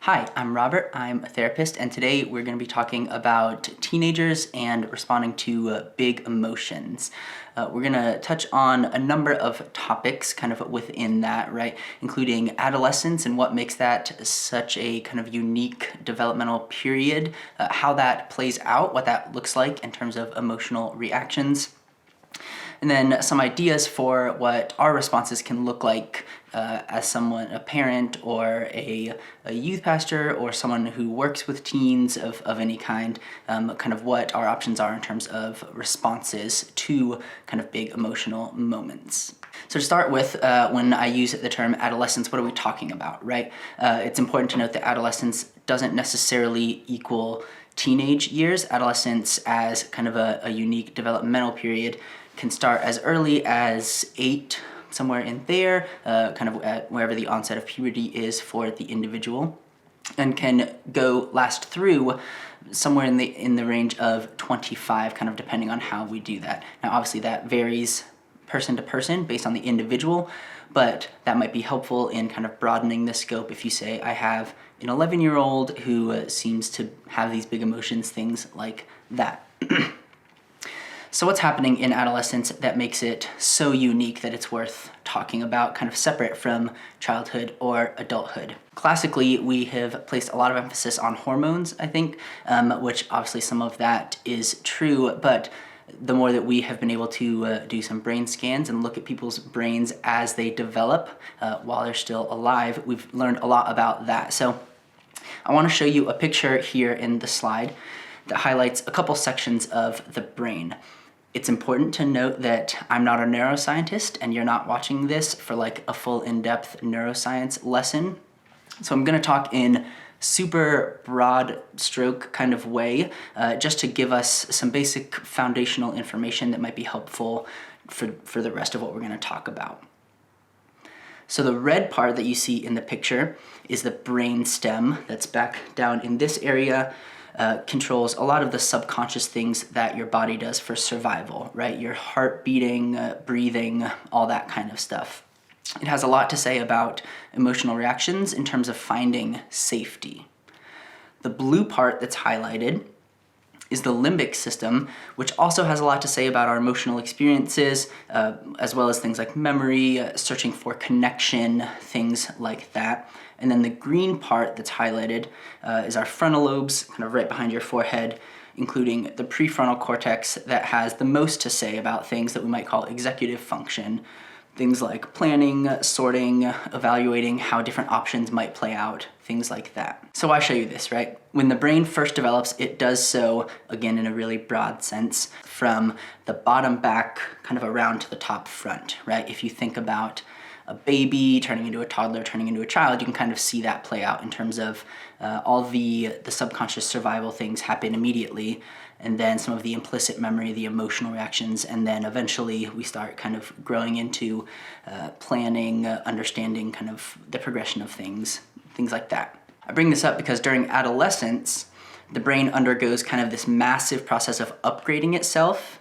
Hi, I'm Robert. I'm a therapist, and today we're going to be talking about teenagers and responding to big emotions. We're going to touch on a number of topics kind of within that, right? Including adolescence and what makes that such a kind of unique developmental period, how that plays out, what that looks like in terms of emotional reactions. And then some ideas for what our responses can look like as someone, a parent or a youth pastor or someone who works with teens of any kind, kind of what our options are in terms of responses to kind of big emotional moments. So to start with, when I use the term adolescence, what are we talking about, right? It's important to note that adolescence doesn't necessarily equal teenage years. Adolescence as kind of a unique developmental period can start as early as 8, somewhere in there, kind of at wherever the onset of puberty is for the individual, and can last through somewhere in the range of 25, kind of depending on how we do that. Now, obviously, that varies person to person based on the individual, but that might be helpful in kind of broadening the scope. If you say, I have an 11-year-old who seems to have these big emotions, things like that. So what's happening in adolescence that makes it so unique that it's worth talking about, kind of separate from childhood or adulthood? Classically, we have placed a lot of emphasis on hormones, I think, which obviously some of that is true, but the more that we have been able to do some brain scans and look at people's brains as they develop while they're still alive, we've learned a lot about that. So I want to show you a picture here in the slide that highlights a couple sections of the brain. It's important to note that I'm not a neuroscientist and you're not watching this for like a full in-depth neuroscience lesson. So I'm going to talk in super broad stroke kind of way, just to give us some basic foundational information that might be helpful for the rest of what we're going to talk about. So the red part that you see in the picture is the brain stem that's back down in this area. Controls a lot of the subconscious things that your body does for survival, right? Your heart beating, breathing, all that kind of stuff. It has a lot to say about emotional reactions in terms of finding safety. The blue part that's highlighted is the limbic system, which also has a lot to say about our emotional experiences, as well as things like memory, searching for connection, things like that. And then the green part that's highlighted is our frontal lobes, kind of right behind your forehead, including the prefrontal cortex that has the most to say about things that we might call executive function. Things like planning, sorting, evaluating how different options might play out, things like that. So I show you this, right? When the brain first develops, it does so, again, in a really broad sense, from the bottom back kind of around to the top front, right? If you think about a baby turning into a toddler, turning into a child, you can kind of see that play out in terms of all the subconscious survival things happen immediately, and then some of the implicit memory, the emotional reactions, and then eventually we start kind of growing into planning, understanding kind of the progression of things like that. I bring this up because during adolescence, the brain undergoes kind of this massive process of upgrading itself.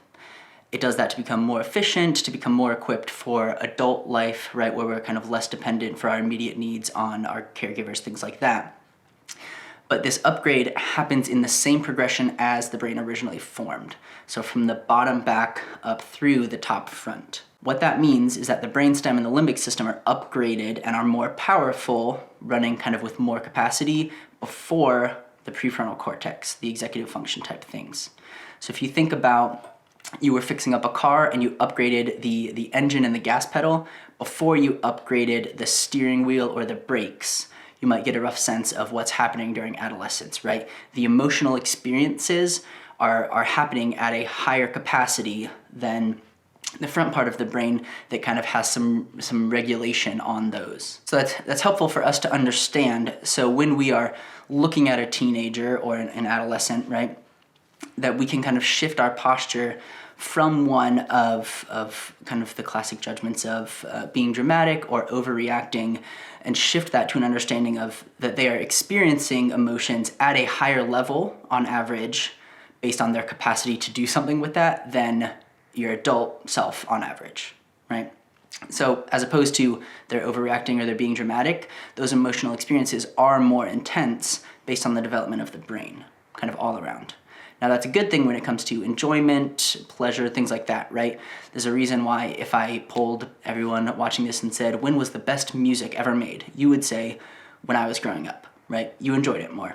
It does that to become more efficient, to become more equipped for adult life, right, where we're kind of less dependent for our immediate needs on our caregivers, things like that. But this upgrade happens in the same progression as the brain originally formed. So from the bottom back up through the top front. What that means is that the brainstem and the limbic system are upgraded and are more powerful, running kind of with more capacity before the prefrontal cortex, the executive function type things. So if you think about you were fixing up a car and you upgraded the engine and the gas pedal before you upgraded the steering wheel or the brakes, you might get a rough sense of what's happening during adolescence, right? The emotional experiences are happening at a higher capacity than the front part of the brain that kind of has some regulation on those. So that's helpful for us to understand. So when we are looking at a teenager or an adolescent, right, that we can kind of shift our posture from one of kind of the classic judgments of being dramatic or overreacting, and shift that to an understanding of that they are experiencing emotions at a higher level on average based on their capacity to do something with that than your adult self on average, right? So as opposed to they're overreacting or they're being dramatic, those emotional experiences are more intense based on the development of the brain, kind of all around. Now that's a good thing when it comes to enjoyment, pleasure, things like that, right? There's a reason why if I polled everyone watching this and said, when was the best music ever made? You would say, when I was growing up, right? You enjoyed it more.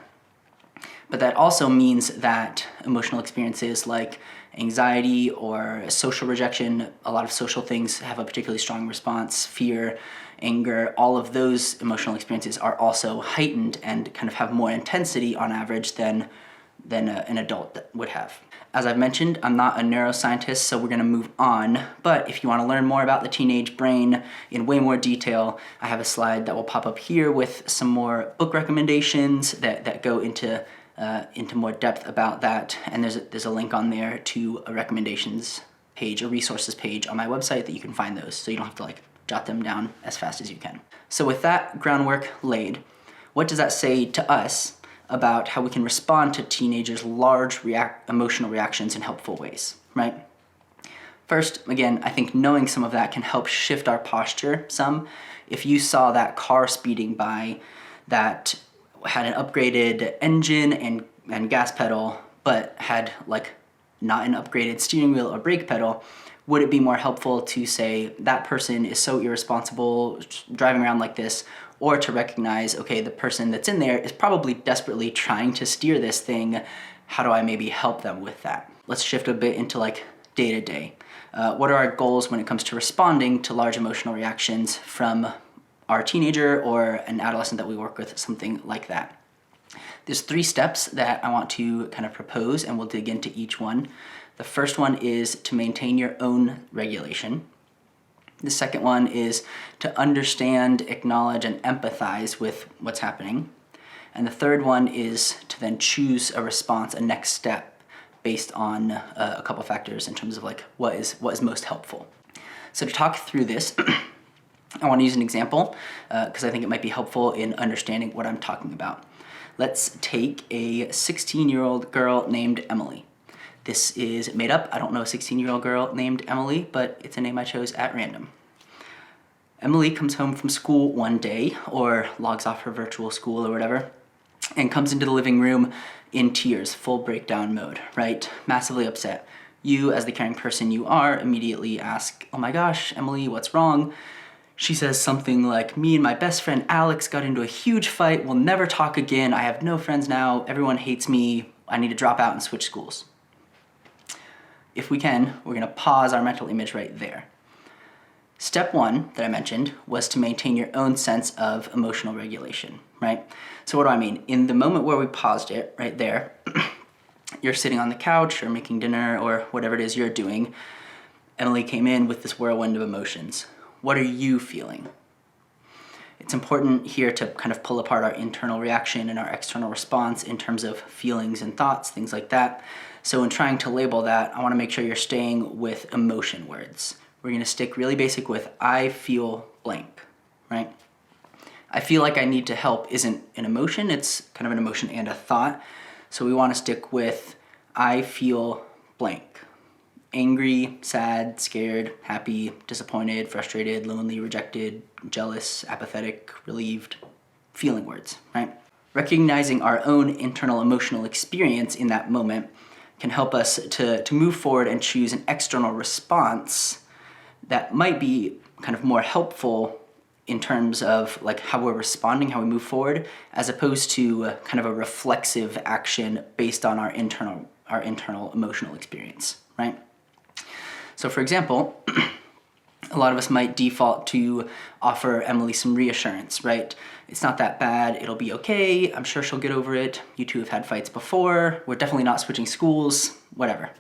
But that also means that emotional experiences like anxiety or social rejection, a lot of social things have a particularly strong response, fear, anger, all of those emotional experiences are also heightened and kind of have more intensity on average than an adult would have. As I've mentioned, I'm not a neuroscientist, so we're gonna move on. But if you wanna learn more about the teenage brain in way more detail, I have a slide that will pop up here with some more book recommendations that go into more depth about that. And there's a link on there to a recommendations page, a resources page on my website that you can find those, so you don't have to like jot them down as fast as you can. So with that groundwork laid, what does that say to us about how we can respond to teenagers' large emotional reactions in helpful ways, right? First, again, I think knowing some of that can help shift our posture some. If you saw that car speeding by that had an upgraded engine and gas pedal, but had like not an upgraded steering wheel or brake pedal, would it be more helpful to say that person is so irresponsible driving around like this, or to recognize, okay, the person that's in there is probably desperately trying to steer this thing. How do I maybe help them with that? Let's shift a bit into like day to day. What are our goals when it comes to responding to large emotional reactions from our teenager or an adolescent that we work with, something like that? There's 3 steps that I want to kind of propose, and we'll dig into each one. The first one is to maintain your own regulation. The second one is to understand, acknowledge, and empathize with what's happening. And the third one is to then choose a response, a next step, based on a couple factors in terms of like what is most helpful. So to talk through this, I want to use an example because I think it might be helpful in understanding what I'm talking about. Let's take a 16-year-old girl named Emily. This is made up. I don't know a 16-year-old girl named Emily, but it's a name I chose at random. Emily comes home from school one day, or logs off her virtual school or whatever, and comes into the living room in tears, full breakdown mode, right? Massively upset. You, as the caring person you are, immediately ask, oh my gosh, Emily, what's wrong? She says something like, me and my best friend Alex got into a huge fight, we'll never talk again, I have no friends now, everyone hates me, I need to drop out and switch schools. If we can, we're gonna pause our mental image right there. Step 1 that I mentioned was to maintain your own sense of emotional regulation, right? So what do I mean? In the moment where we paused it, right there, you're sitting on the couch or making dinner or whatever it is you're doing. Emily came in with this whirlwind of emotions. What are you feeling? It's important here to kind of pull apart our internal reaction and our external response in terms of feelings and thoughts, things like that. So in trying to label that, I want to make sure you're staying with emotion words. We're going to stick really basic with I feel blank, right? I feel like I need to help isn't an emotion, it's kind of an emotion and a thought. So we want to stick with I feel blank. Angry, sad, scared, happy, disappointed, frustrated, lonely, rejected, jealous, apathetic, relieved, feeling words, right? Recognizing our own internal emotional experience in that moment can help us to move forward and choose an external response that might be kind of more helpful in terms of like how we're responding, how we move forward, as opposed to kind of a reflexive action based on our internal emotional experience, right? So for example, a lot of us might default to offer Emily some reassurance, right? It's not that bad, it'll be okay, I'm sure she'll get over it, you two have had fights before, we're definitely not switching schools, whatever.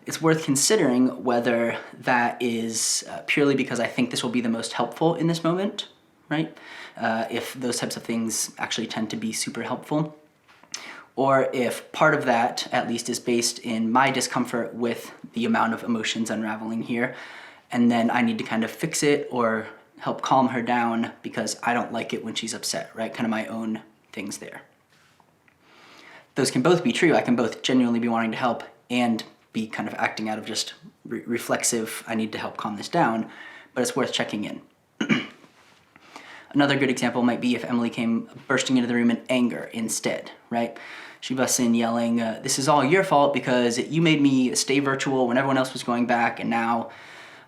It's worth considering whether that is purely because I think this will be the most helpful in this moment, right? If those types of things actually tend to be super helpful. Or if part of that, at least, is based in my discomfort with the amount of emotions unraveling here, and then I need to kind of fix it or help calm her down because I don't like it when she's upset, right? Kind of my own things there. Those can both be true. I can both genuinely be wanting to help and be kind of acting out of just reflexive, I need to help calm this down. but it's worth checking in. Another good example might be if Emily came bursting into the room in anger instead, right? She busts in yelling, this is all your fault because you made me stay virtual when everyone else was going back, and now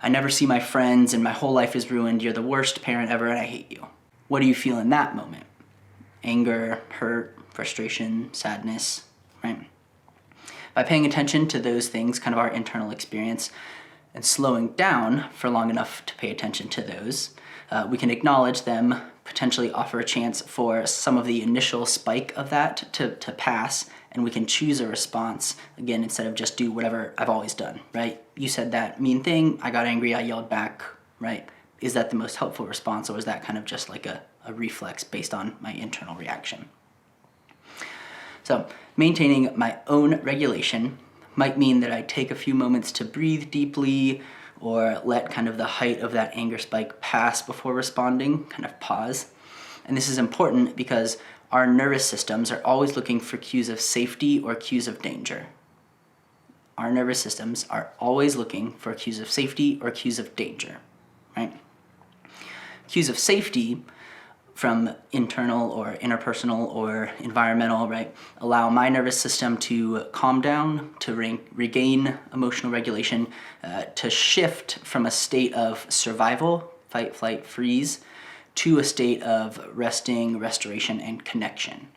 I never see my friends and my whole life is ruined. You're the worst parent ever and I hate you. What do you feel in that moment? Anger, hurt, frustration, sadness, right? By paying attention to those things, kind of our internal experience, and slowing down for long enough to pay attention to those, we can acknowledge them, potentially offer a chance for some of the initial spike of that to pass, and we can choose a response, again, instead of just do whatever I've always done, right? You said that mean thing, I got angry, I yelled back, right? Is that the most helpful response, or is that kind of just like a reflex based on my internal reaction? So maintaining my own regulation might mean that I take a few moments to breathe deeply, or let kind of the height of that anger spike pass before responding, kind of pause. And this is important because our nervous systems are always looking for cues of safety or cues of danger. Our nervous systems are always looking for cues of safety or cues of danger, right? Cues of safety from internal or interpersonal or environmental, right, allow my nervous system to calm down, to regain emotional regulation, to shift from a state of survival, fight, flight, freeze, to a state of resting, restoration, and connection.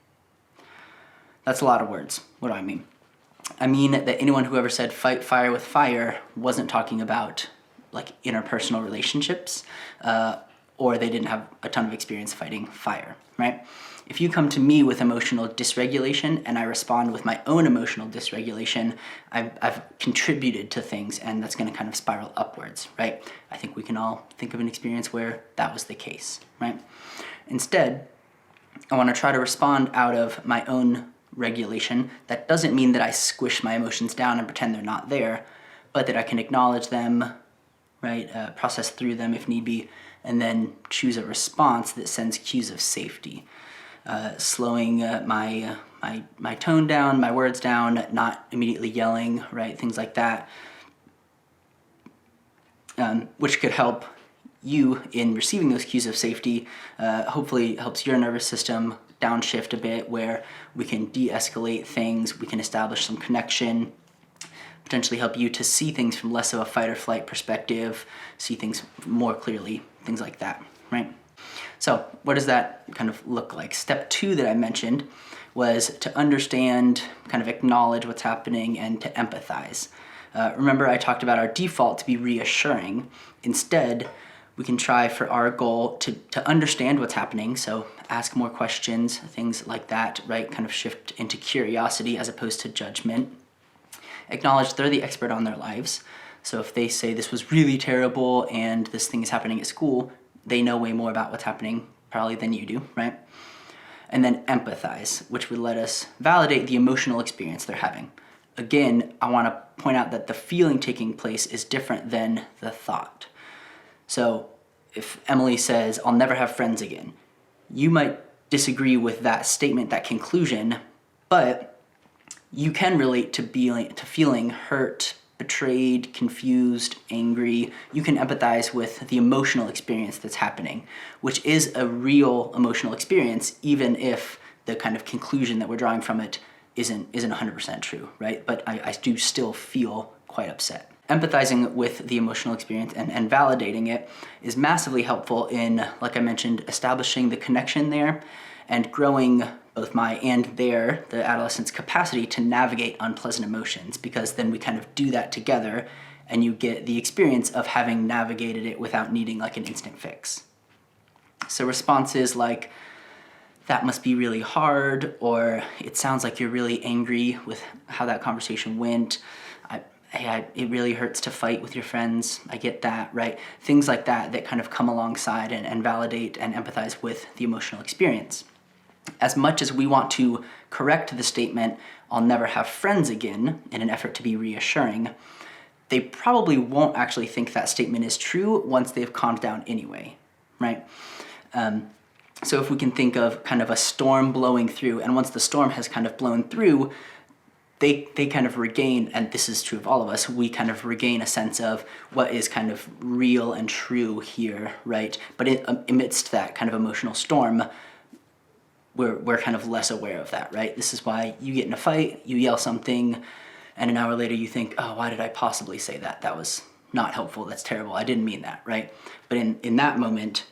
That's a lot of words. What do I mean? I mean that anyone who ever said fight fire with fire wasn't talking about like interpersonal relationships, or they didn't have a ton of experience fighting fire, right? If you come to me with emotional dysregulation and I respond with my own emotional dysregulation, I've contributed to things, and that's gonna kind of spiral upwards, right? I think we can all think of an experience where that was the case, right? Instead, I wanna try to respond out of my own regulation. That doesn't mean that I squish my emotions down and pretend they're not there, but that I can acknowledge them, right? Process through them if need be, and then choose a response that sends cues of safety. Slowing my tone down, my words down, not immediately yelling, right? Things like that, which could help you in receiving those cues of safety. Hopefully helps your nervous system downshift a bit, where we can de-escalate things, we can establish some connection, potentially help you to see things from less of a fight or flight perspective, see things more clearly, things like that, right? So what does that kind of look like? Step 2 that I mentioned was to understand, kind of acknowledge what's happening, and to empathize. Remember I talked about our default to be reassuring. Instead, we can try for our goal to understand what's happening, so ask more questions, things like that, right? Kind of shift into curiosity as opposed to judgment. Acknowledge they're the expert on their lives. So if they say this was really terrible and this thing is happening at school, they know way more about what's happening probably than you do, right? And then empathize, which would let us validate the emotional experience they're having. Again, I want to point out that the feeling taking place is different than the thought. So if Emily says, I'll never have friends again, you might disagree with that statement, that conclusion, but you can relate to feeling hurt, betrayed, confused, angry. You can empathize with the emotional experience that's happening, which is a real emotional experience, even if the kind of conclusion that we're drawing from it isn't 100% true, right? But I do still feel quite upset. Empathizing with the emotional experience and validating it is massively helpful in, like I mentioned, establishing the connection there and growing both my and their, the adolescent's capacity to navigate unpleasant emotions, because then we kind of do that together and you get the experience of having navigated it without needing like an instant fix. So responses like, that must be really hard, or it sounds like you're really angry with how that conversation went. It really hurts to fight with your friends. I get that, right? Things like that that kind of come alongside and validate and empathize with the emotional experience. As much as we want to correct the statement, I'll never have friends again, in an effort to be reassuring, they probably won't actually think that statement is true once they've calmed down anyway, right? So if we can think of kind of a storm blowing through, and once the storm has kind of blown through, they kind of regain, and this is true of all of us, we kind of regain a sense of what is kind of real and true here, right? But amidst that kind of emotional storm, we're kind of less aware of that, right? This is why you get in a fight, you yell something, and an hour later you think, oh, why did I possibly say that? That was not helpful, that's terrible, I didn't mean that, right? But in that moment,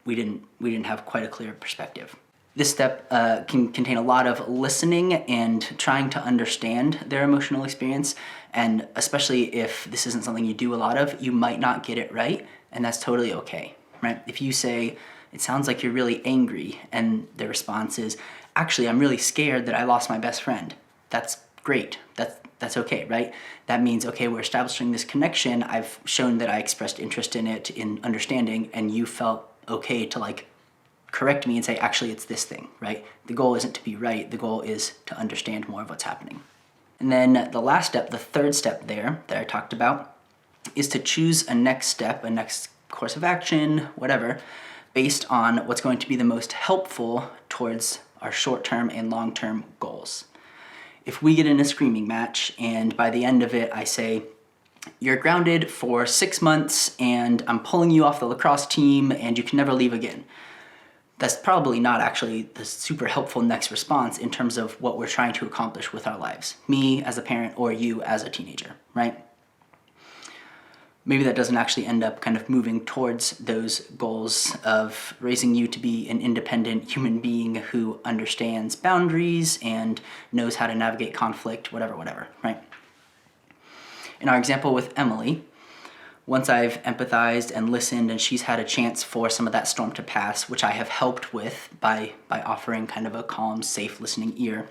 we didn't have quite a clear perspective. This step can contain a lot of listening and trying to understand their emotional experience, and especially if this isn't something you do a lot of, you might not get it right, and that's totally okay, right? If you say, it sounds like you're really angry, and the response is, actually, I'm really scared that I lost my best friend. That's great, that's okay, right? That means, okay, we're establishing this connection, I've shown that I expressed interest in it, in understanding, and you felt okay to like correct me and say, actually, it's this thing, right? The goal isn't to be right, the goal is to understand more of what's happening. And then the last step, the third step there that I talked about, is to choose a next step, a next course of action, whatever, based on what's going to be the most helpful towards our short-term and long-term goals. If we get in a screaming match and by the end of it I say, you're grounded for 6 months and I'm pulling you off the lacrosse team and you can never leave again, that's probably not actually the super helpful next response in terms of what we're trying to accomplish with our lives. Me as a parent or you as a teenager, right? Maybe that doesn't actually end up kind of moving towards those goals of raising you to be an independent human being who understands boundaries and knows how to navigate conflict, whatever, right? In our example with Emily, once I've empathized and listened and she's had a chance for some of that storm to pass, which I have helped with by offering kind of a calm, safe listening ear,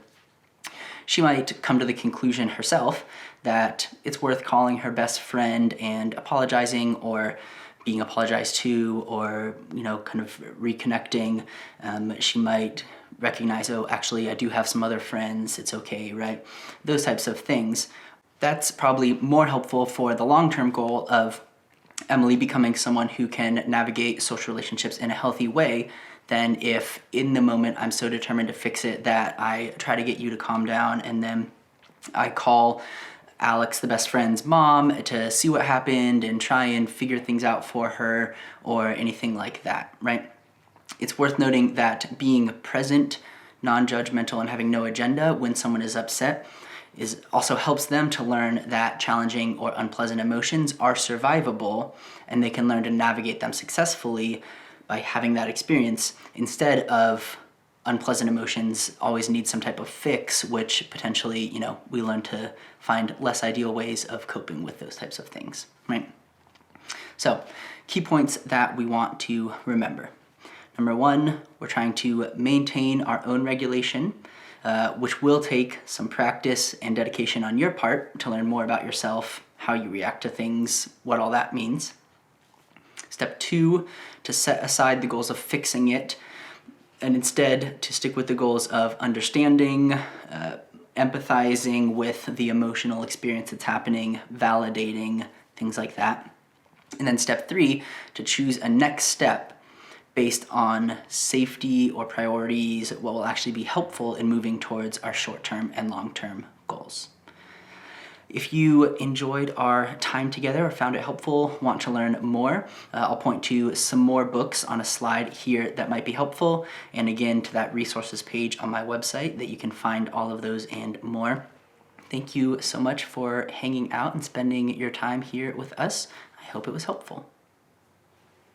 she might come to the conclusion herself that it's worth calling her best friend and apologizing or being apologized to or, kind of reconnecting. She might recognize, oh, actually, I do have some other friends, it's okay, right? Those types of things. That's probably more helpful for the long-term goal of Emily becoming someone who can navigate social relationships in a healthy way than if in the moment I'm so determined to fix it that I try to get you to calm down and then I call Alex, the best friend's mom, to see what happened and try and figure things out for her or anything like that, right? It's worth noting that being present, non-judgmental, and having no agenda when someone is upset also helps them to learn that challenging or unpleasant emotions are survivable and they can learn to navigate them successfully by having that experience instead of unpleasant emotions always need some type of fix, which potentially, we learn to find less ideal ways of coping with those types of things, right? So, key points that we want to remember. Number one, we're trying to maintain our own regulation, which will take some practice and dedication on your part to learn more about yourself, how you react to things, what all that means. Step two, to set aside the goals of fixing it, and instead to stick with the goals of understanding, empathizing with the emotional experience that's happening, validating, things like that. And then step three, to choose a next step based on safety or priorities, what will actually be helpful in moving towards our short-term and long-term goals. If you enjoyed our time together or found it helpful, want to learn more, I'll point to some more books on a slide here that might be helpful, and again to that resources page on my website that you can find all of those and more. Thank you so much for hanging out and spending your time here with us. I hope it was helpful.